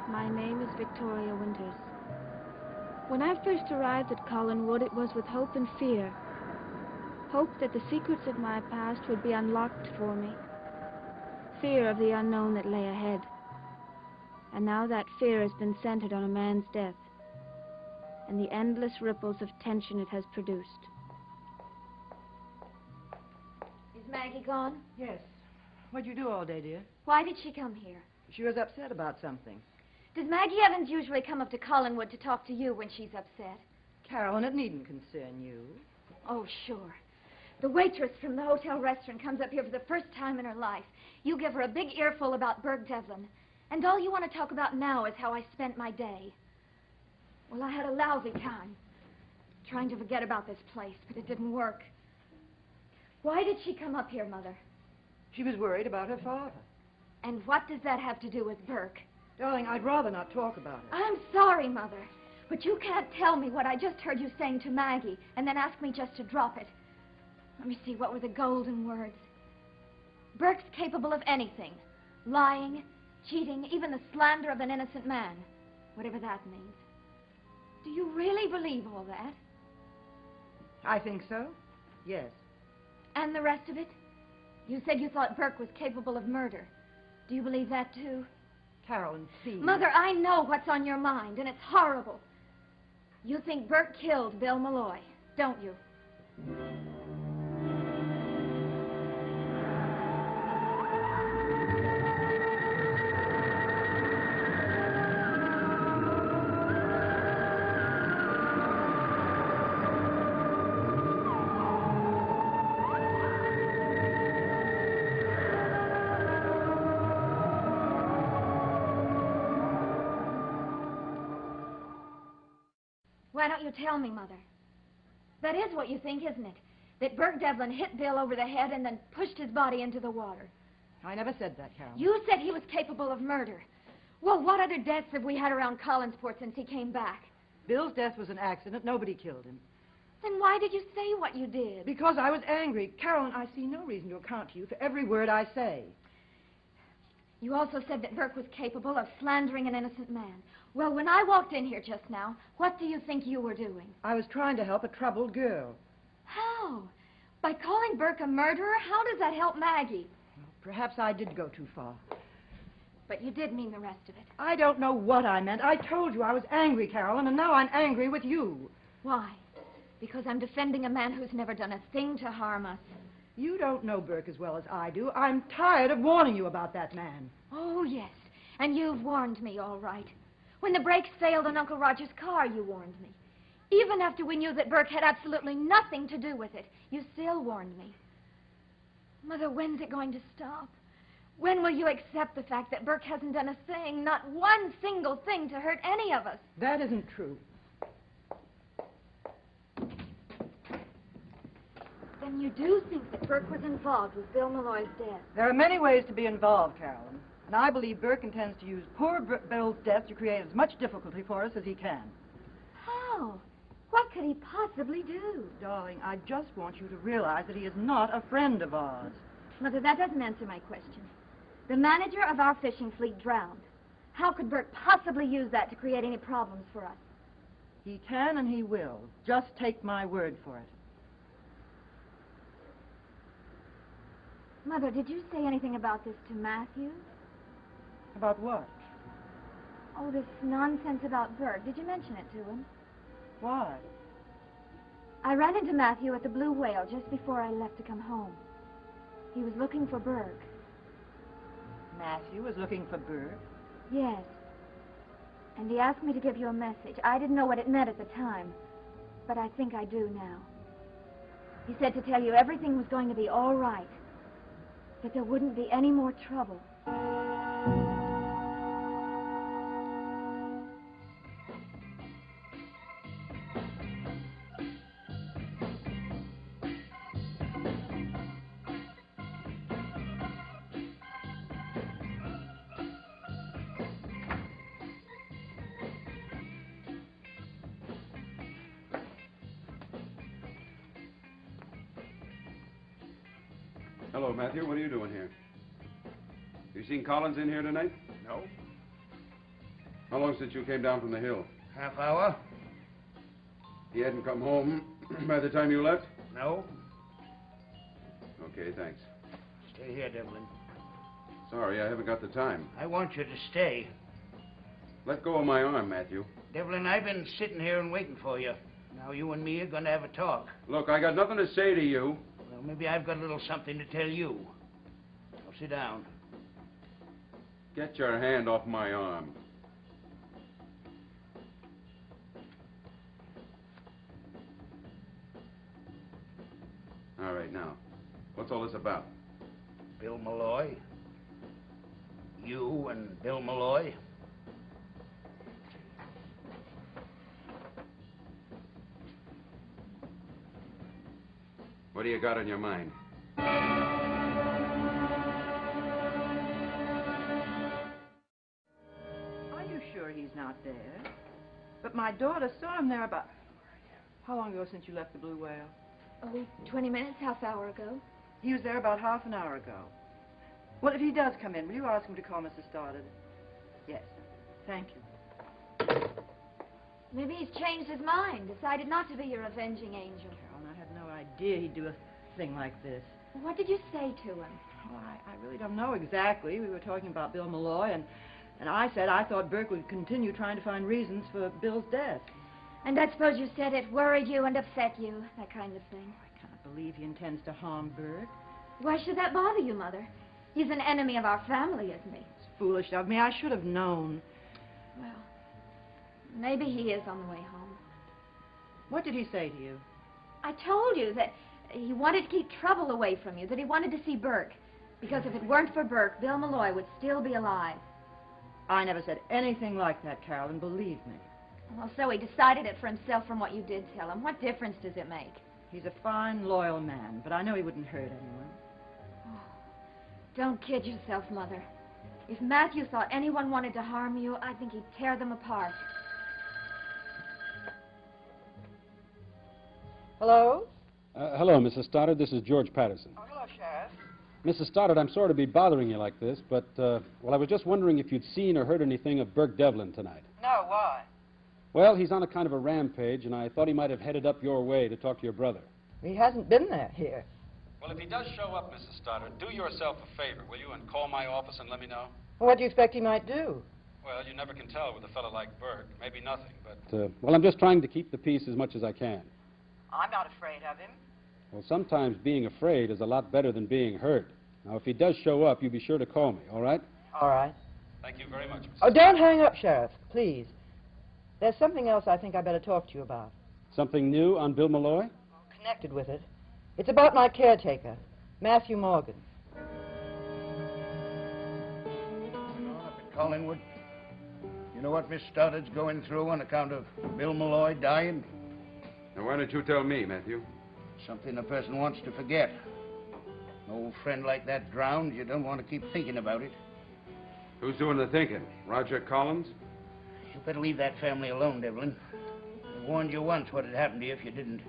My name is Victoria Winters. When I first arrived at Collinwood, it was with hope and fear. Hope that the secrets of my past would be unlocked for me. Fear of the unknown that lay ahead. And now that fear has been centered on a man's death, and the endless ripples of tension it has produced. Is Maggie gone? Yes. What'd you do all day, dear? Why did she come here? She was upset about something. Does Maggie Evans usually come up to Collinwood to talk to you when she's upset? Carolyn, it needn't concern you. Oh, sure. The waitress from the hotel restaurant comes up here for the first time in her life. You give her a big earful about Burke Devlin. And all you want to talk about now is how I spent my day. Well, I had a lousy time. Trying to forget about this place, but it didn't work. Why did she come up here, Mother? She was worried about her father. And what does that have to do with Burke? Darling, I'd rather not talk about it. I'm sorry, Mother, but you can't tell me what I just heard you saying to Maggie and then ask me just to drop it. Let me see, what were the golden words? Burke's capable of anything. Lying, cheating, even the slander of an innocent man. Whatever that means. Do you really believe all that? I think so, yes. And the rest of it? You said you thought Burke was capable of murder. Do you believe that, too? Carolyn, please. Mother, I know what's on your mind, and it's horrible. You think Burke killed Bill Malloy, don't you? Why don't you tell me, Mother? That is what you think, isn't it? That Burke Devlin hit Bill over the head and then pushed his body into the water. I never said that, Carolyn. You said he was capable of murder. Well, what other deaths have we had around Collinsport since he came back? Bill's death was an accident. Nobody killed him. Then why did you say what you did? Because I was angry. Carolyn, I see no reason to account to you for every word I say. You also said that Burke was capable of slandering an innocent man. Well, when I walked in here just now, what do you think you were doing? I was trying to help a troubled girl. How? By calling Burke a murderer? How does that help Maggie? Well, perhaps I did go too far. But you did mean the rest of it. I don't know what I meant. I told you I was angry, Carolyn, and now I'm angry with you. Why? Because I'm defending a man who's never done a thing to harm us. You don't know Burke as well as I do. I'm tired of warning you about that man. Oh, yes. And you've warned me, all right. When the brakes failed on Uncle Roger's car, you warned me. Even after we knew that Burke had absolutely nothing to do with it, you still warned me. Mother, when's it going to stop? When will you accept the fact that Burke hasn't done a thing, not one single thing to hurt any of us? That isn't true. Then you do think that Burke was involved with Bill Malloy's death? There are many ways to be involved, Carolyn. And I believe Burke intends to use poor Bill's death to create as much difficulty for us as he can. How? What could he possibly do? Darling, I just want you to realize that he is not a friend of ours. Mother, that doesn't answer my question. The manager of our fishing fleet drowned. How could Burke possibly use that to create any problems for us? He can and he will. Just take my word for it. Mother, did you say anything about this to Matthew? About what? Oh, this nonsense about Burke. Did you mention it to him? Why? I ran into Matthew at the Blue Whale just before I left to come home. He was looking for Burke. Matthew was looking for Burke? Yes. And he asked me to give you a message. I didn't know what it meant at the time, but I think I do now. He said to tell you everything was going to be all right, that there wouldn't be any more trouble. Hello, Matthew. What are you doing here? You seen Collins in here tonight? No. How long since you came down from the hill? Half hour? He hadn't come home by the time you left? No. Okay, thanks. Stay here, Devlin. Sorry, I haven't got the time. I want you to stay. Let go of my arm, Matthew. Devlin, I've been sitting here and waiting for you. Now you and me are going to have a talk. Look, I got nothing to say to you. Well, maybe I've got a little something to tell you. Now sit down. Get your hand off my arm. All right, now, what's all this about? Bill Malloy. You and Bill Malloy. What do you got on your mind? Are you sure he's not there? But my daughter saw him there about... How long ago since you left the Blue Whale? Oh, 20 minutes, half hour ago. He was there about half an hour ago. Well, if he does come in, will you ask him to call Mrs. Stoddard? Yes. Thank you. Maybe he's changed his mind, decided not to be your avenging angel. Carolyn, I had no idea he'd do a thing like this. What did you say to him? Well, I really don't know exactly. We were talking about Bill Malloy, and I said I thought Burke would continue trying to find reasons for Bill's death. And I suppose you said it worried you and upset you, that kind of thing. I can't believe he intends to harm Burke. Why should that bother you, Mother? He's an enemy of our family, isn't he? It's foolish of me. I should have known. Well, maybe he is on the way home. What did he say to you? I told you that he wanted to keep trouble away from you, that he wanted to see Burke. Because if it weren't for Burke, Bill Malloy would still be alive. I never said anything like that, Carolyn, believe me. Well, so he decided it for himself from what you did tell him. What difference does it make? He's a fine, loyal man, but I know he wouldn't hurt anyone. Oh, don't kid yourself, Mother. If Matthew thought anyone wanted to harm you, I think he'd tear them apart. Hello? Hello, Mrs. Stoddard. This is George Patterson. Oh, hello, Sheriff. Mrs. Stoddard, I'm sorry to be bothering you like this, but, well, I was just wondering if you'd seen or heard anything of Burke Devlin tonight. No, why? Well, he's on a kind of a rampage, and I thought he might have headed up your way to talk to your brother. He hasn't been there here. Well, if he does show up, Mrs. Stoddard, do yourself a favor, will you, and call my office and let me know? What do you expect he might do? Well, you never can tell with a fellow like Burke. Maybe nothing, but, well, I'm just trying to keep the peace as much as I can. I'm not afraid of him. Well, sometimes being afraid is a lot better than being hurt. Now, if he does show up, you be sure to call me, all right? All right. Thank you very much, Mrs. Oh, don't hang up, Sheriff, please. There's something else I think I better talk to you about. Something new on Bill Malloy? Connected with it. It's about my caretaker, Matthew Morgan. Up at Collingwood. You know what Miss Stoddard's going through on account of Bill Malloy dying? Now, why don't you tell me, Matthew? Something a person wants to forget. An old friend like that drowned, you don't want to keep thinking about it. Who's doing the thinking? Roger Collins? You better leave that family alone, Devlin. I warned you once what had happened to you if you didn't.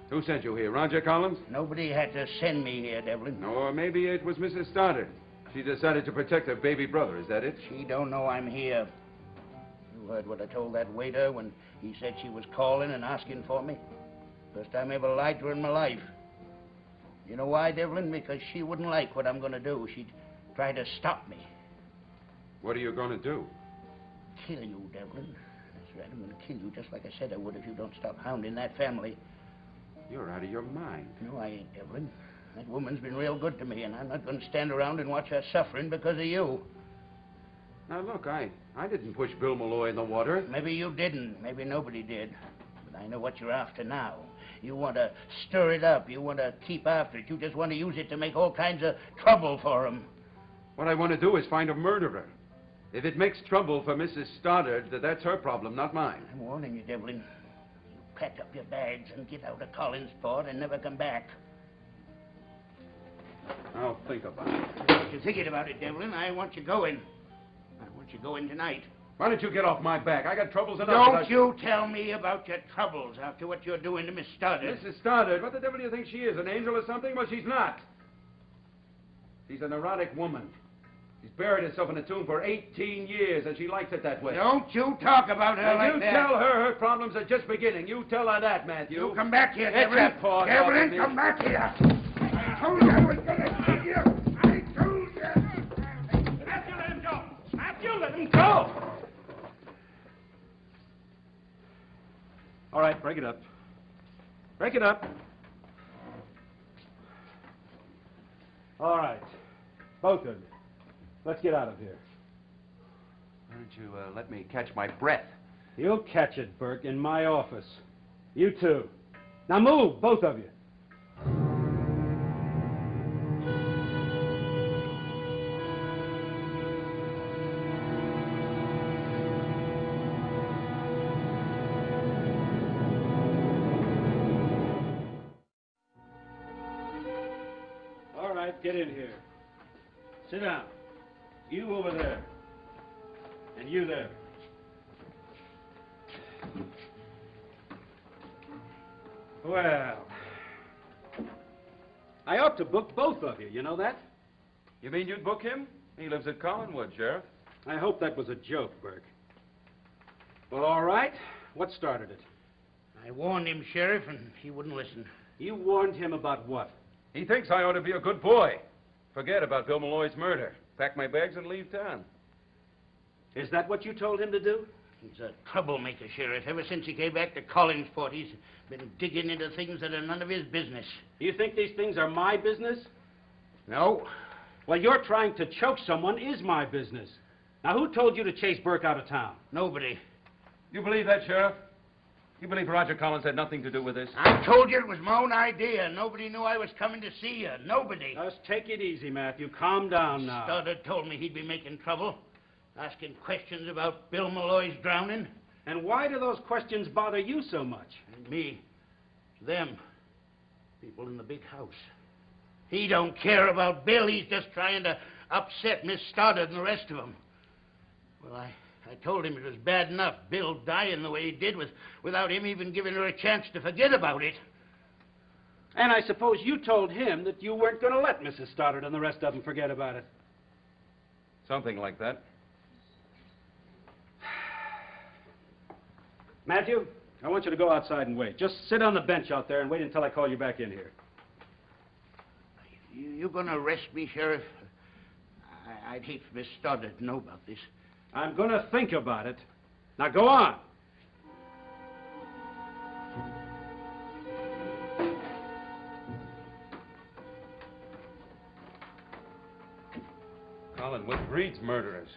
Who sent you here? Roger Collins? Nobody had to send me here, Devlin. No, or maybe it was Mrs. Stoddard. She decided to protect her baby brother. Is that it? She don't know I'm here. You heard what I told that waiter when he said she was calling and asking for me? First time I ever lied to her in my life. You know why, Devlin? Because she wouldn't like what I'm going to do. She'd try to stop me. What are you going to do? Kill you, Devlin. That's right, I'm going to kill you just like I said I would if you don't stop hounding that family. You're out of your mind. No, I ain't, Devlin. That woman's been real good to me, and I'm not going to stand around and watch her suffering because of you. Now, look, I didn't push Bill Malloy in the water. Maybe you didn't. Maybe nobody did. But I know what you're after now. You want to stir it up. You want to keep after it. You just want to use it to make all kinds of trouble for him. What I want to do is find a murderer. If it makes trouble for Mrs. Stoddard, that's her problem, not mine. I'm warning you, Devlin. You pack up your bags and get out of Collinsport and never come back. I'll think about it. You're thinking about it, Devlin. I want you going. I want you going tonight. Why don't you get off my back? I got troubles enough. Don't you tell me about your troubles after what you're doing to Miss Stoddard. Mrs. Stoddard? What the devil do you think she is? An angel or something? Well, she's not. She's a neurotic woman. She's buried herself in a tomb for 18 years, and she likes it that way. Don't you talk about her And like you that. tell her problems are just beginning. You tell her that, Matthew. You come back here, Get Devlin. that paw off Devlin, of me. come back here. I told you I was going to kill you. I told you. Matthew, let him go. Matthew, let him go. All right, break it up. Break it up. All right. Both of you. Let's get out of here. Why don't you let me catch my breath? You'll catch it, Burke, in my office. You too. Now move, both of you. All right, get in here. Sit down. You over there. And you there. Well, I ought to book both of you, you know that? You mean you'd book him? He lives at Collinwood, Sheriff. I hope that was a joke, Burke. Well, all right. What started it? I warned him, Sheriff, and he wouldn't listen. You warned him about what? He thinks I ought to be a good boy. Forget about Bill Malloy's murder. Pack my bags and leave town. Is that what you told him to do? He's a troublemaker, Sheriff. Ever since he came back to Collinsport, he's been digging into things that are none of his business. You think these things are my business? No. Well, you're trying to choke someone is my business. Now, who told you to chase Burke out of town? Nobody. You believe that, Sheriff? You believe Roger Collins had nothing to do with this? I told you it was my own idea. Nobody knew I was coming to see you. Nobody. Just take it easy, Matthew. Calm down now. Stoddard told me he'd be making trouble, asking questions about Bill Malloy's drowning. And why do those questions bother you so much? And me. Them. People in the big house. He don't care about Bill. He's just trying to upset Miss Stoddard and the rest of them. Well, I told him it was bad enough, Bill dying the way he did without him even giving her a chance to forget about it. And I suppose you told him that you weren't going to let Mrs. Stoddard and the rest of them forget about it. Something like that. Matthew, I want you to go outside and wait. Just sit on the bench out there and wait until I call you back in here. You going to arrest me, Sheriff? I'd hate for Miss Stoddard to know about this. I'm going to think about it. Now go on. Collinwood breeds murderers.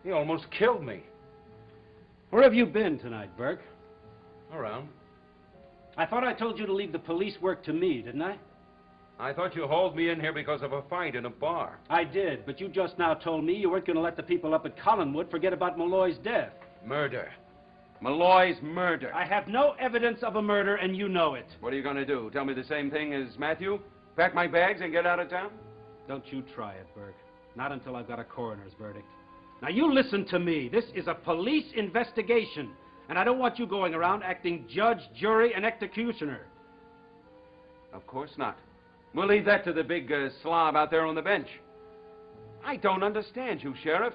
He almost killed me. Where have you been tonight, Burke? Around. I thought I told you to leave the police work to me, didn't I? I thought you hauled me in here because of a fight in a bar. I did, but you just now told me you weren't going to let the people up at Collinwood forget about Malloy's death. Murder. Malloy's murder. I have no evidence of a murder, and you know it. What are you going to do? Tell me the same thing as Matthew? Pack my bags and get out of town? Don't you try it, Burke. Not until I've got a coroner's verdict. Now, you listen to me. This is a police investigation, and I don't want you going around acting judge, jury, and executioner. Of course not. We'll leave that to the big slob out there on the bench. I don't understand you, Sheriff.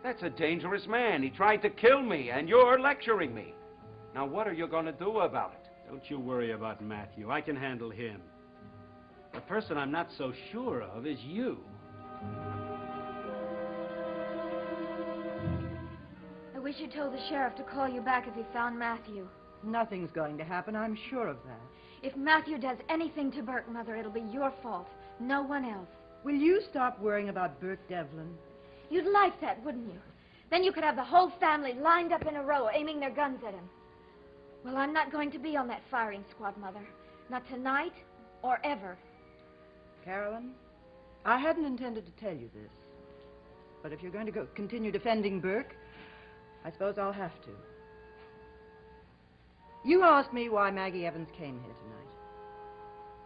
That's a dangerous man. He tried to kill me, and you're lecturing me. Now, what are you going to do about it? Don't you worry about Matthew. I can handle him. The person I'm not so sure of is you. I wish you told the sheriff to call you back if he found Matthew. Nothing's going to happen, I'm sure of that. If Matthew does anything to Burke, Mother, it'll be your fault. No one else. Will you stop worrying about Burke Devlin? You'd like that, wouldn't you? Then you could have the whole family lined up in a row, aiming their guns at him. Well, I'm not going to be on that firing squad, Mother. Not tonight or ever. Carolyn, I hadn't intended to tell you this. But if you're going to continue defending Burke, I suppose I'll have to. You asked me why Maggie Evans came here tonight.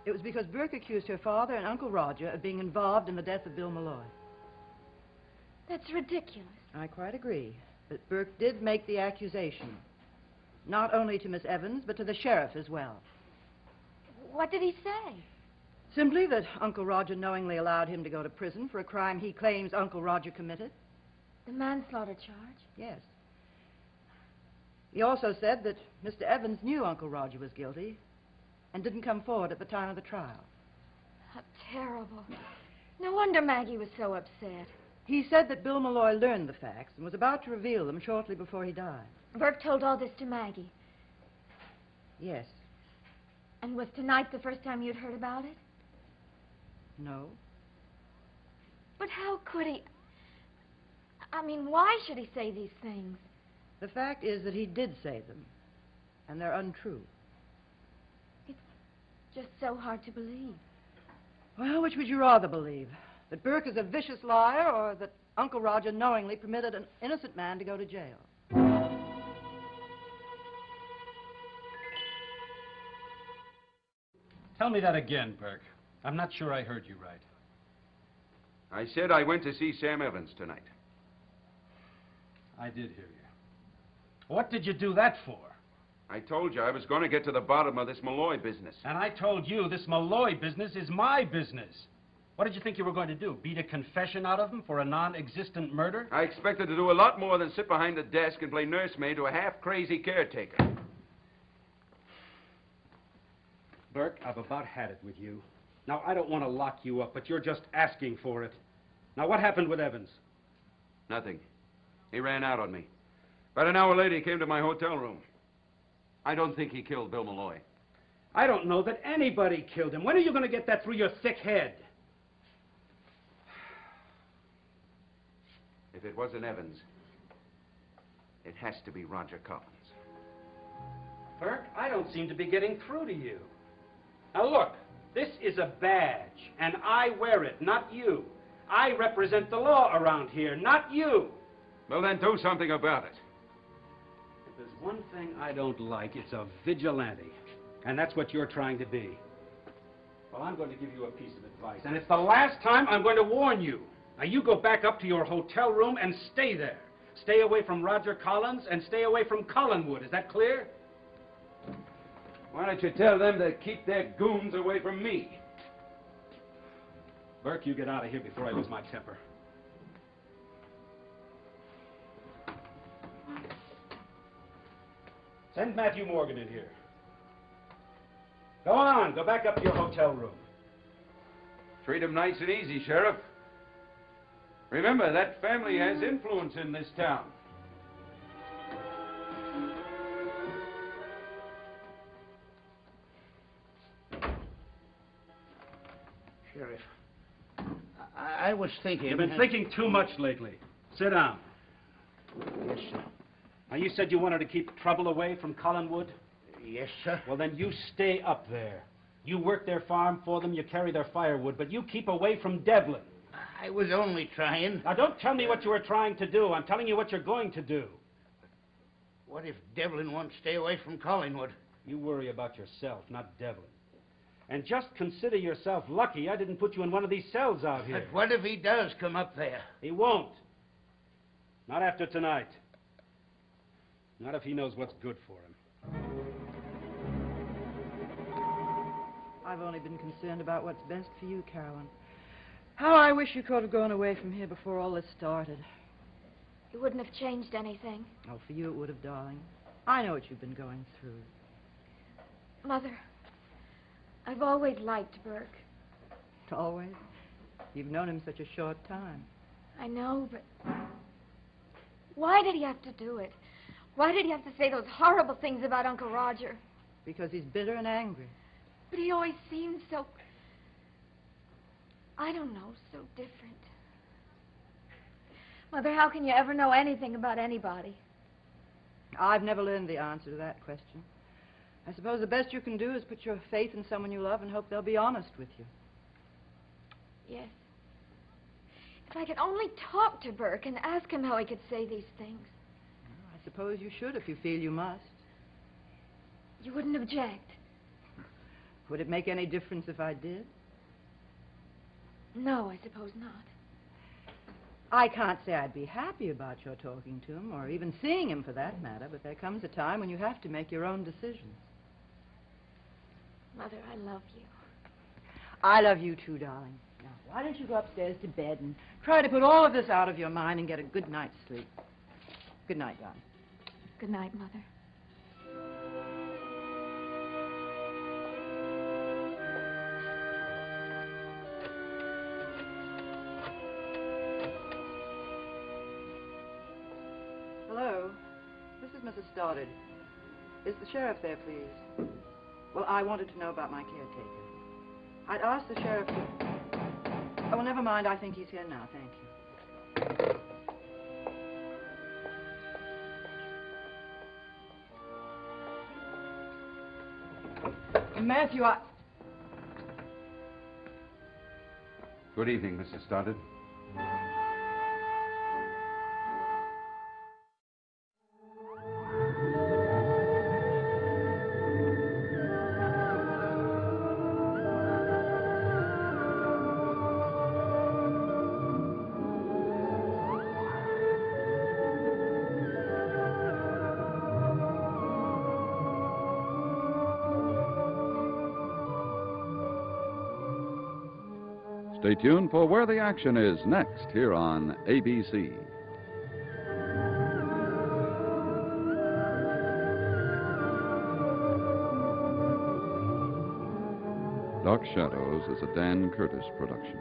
It was because Burke accused her father and Uncle Roger of being involved in the death of Bill Malloy. That's ridiculous. I quite agree. But Burke did make the accusation. Not only to Miss Evans, but to the sheriff as well. What did he say? Simply that Uncle Roger knowingly allowed him to go to prison for a crime he claims Uncle Roger committed. The manslaughter charge? Yes. He also said that Mr. Evans knew Uncle Roger was guilty and didn't come forward at the time of the trial. How terrible. No wonder Maggie was so upset. He said that Bill Malloy learned the facts and was about to reveal them shortly before he died. Burke told all this to Maggie. Yes. And was tonight the first time you'd heard about it? No. But how could he... I mean, why should he say these things? The fact is that he did say them, and they're untrue. It's just so hard to believe. Well, which would you rather believe? That Burke is a vicious liar, or that Uncle Roger knowingly permitted an innocent man to go to jail? Tell me that again, Burke. I'm not sure I heard you right. I said I went to see Sam Evans tonight. I did hear you. What did you do that for? I told you I was going to get to the bottom of this Malloy business. And I told you this Malloy business is my business. What did you think you were going to do? Beat a confession out of him for a non-existent murder? I expected to do a lot more than sit behind a desk and play nursemaid to a half-crazy caretaker. Burke, I've about had it with you. Now, I don't want to lock you up, but you're just asking for it. Now, what happened with Evans? Nothing. He ran out on me. About an hour later, he came to my hotel room. I don't think he killed Bill Malloy. I don't know that anybody killed him. When are you going to get that through your thick head? If it wasn't Evans, it has to be Roger Collins. Burke, I don't seem to be getting through to you. Now, look, this is a badge, and I wear it, not you. I represent the law around here, not you. Well, then do something about it. If there's one thing I don't like, it's a vigilante. And that's what you're trying to be. Well, I'm going to give you a piece of advice, and it's the last time I'm going to warn you. Now, you go back up to your hotel room and stay there. Stay away from Roger Collins and stay away from Collinwood. Is that clear? Why don't you tell them to keep their goons away from me? Burke, you get out of here before I lose my temper. Send Matthew Morgan in here. Go on, go back up to your hotel room. Treat him nice and easy, Sheriff. Remember, that family has influence in this town. Sheriff, I was thinking... You've been thinking too much lately. Sit down. Yes, sir. Now, you said you wanted to keep trouble away from Collinwood? Yes, sir. Well, then you stay up there. You work their farm for them, you carry their firewood, but you keep away from Devlin. I was only trying. Now, don't tell me what you were trying to do. I'm telling you what you're going to do. What if Devlin won't stay away from Collingwood? You worry about yourself, not Devlin. And just consider yourself lucky I didn't put you in one of these cells out here. But what if he does come up there? He won't. Not after tonight. Not if he knows what's good for him. I've only been concerned about what's best for you, Carolyn. How I wish you could have gone away from here before all this started. It wouldn't have changed anything. Oh, for you it would have, darling. I know what you've been going through. Mother, I've always liked Burke. Always? You've known him such a short time. I know, but why did he have to do it? Why did he have to say those horrible things about Uncle Roger? Because he's bitter and angry. But he always seemed so, I don't know, so different. Mother, how can you ever know anything about anybody? I've never learned the answer to that question. I suppose the best you can do is put your faith in someone you love and hope they'll be honest with you. Yes. If I could only talk to Burke and ask him how he could say these things. I suppose you should if you feel you must. You wouldn't object? Would it make any difference if I did? No, I suppose not. I can't say I'd be happy about your talking to him, or even seeing him for that matter, but there comes a time when you have to make your own decisions. Mother, I love you. I love you too, darling. Now, why don't you go upstairs to bed and try to put all of this out of your mind and get a good night's sleep? Good night, darling. Good night, Mother. Hello. This is Mrs. Stoddard. Is the sheriff there, please? Well, I wanted to know about my caretaker. I'd asked the sheriff to... Oh, well, never mind. I think he's here now. Thank you. Matthew, Good evening, Mrs. Stoddard. Stay tuned for Where the Action Is next here on ABC. Dark Shadows is a Dan Curtis production.